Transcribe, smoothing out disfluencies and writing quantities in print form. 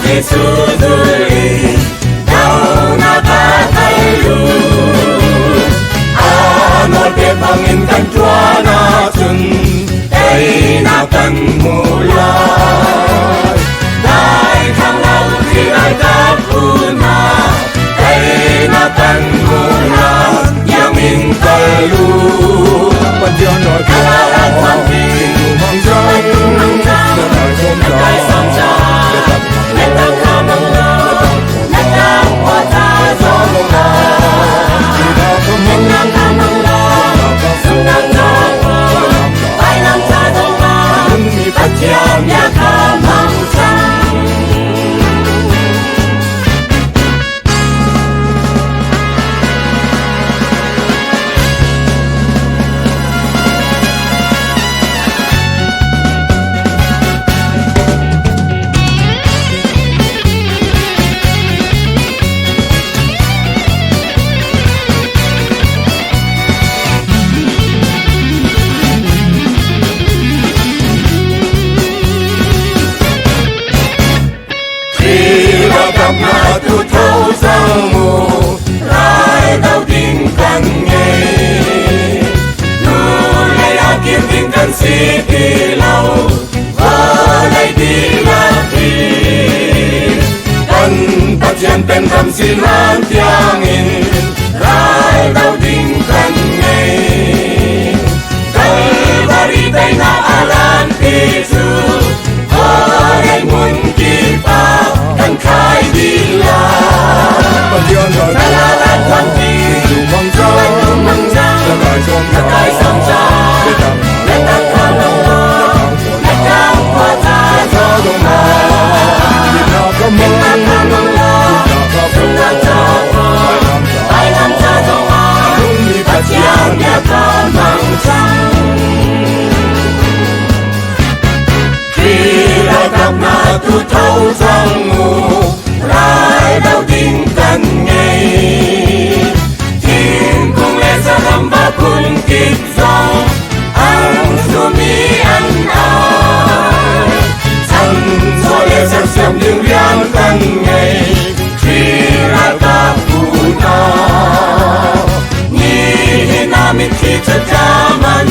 Suduli daw nakatayo. Ano pangin kan Tuwa natin ay nakanmulay. Dahil kang lauti ay kapuna ay nakanmulay. Yamin kayo kalalat mamping tumanggang nagay samsang Ralkap na tutaw sa mo rai daw din kan ngay. Nulay akin din kan sikilaw walay dilaki. Kan patyan penram silang tiangin rai daw din kan ngay. Kalbaritay na alam pisu walay mungkin pa kan Khrih bila kalalat mamping tumanggang nagay samsang letang kalawang letang patay pinagkamalong sunagtawang ay ang tatawang at yang yakamangcang. Ralkap na tutaw sang mo rai daw din kan ngay. Tin kung lesa hamba kun kitsang ang sumian ay sang sole siyam yung riyan kan ngay. Ralkap kuna ni hinamit kita jaman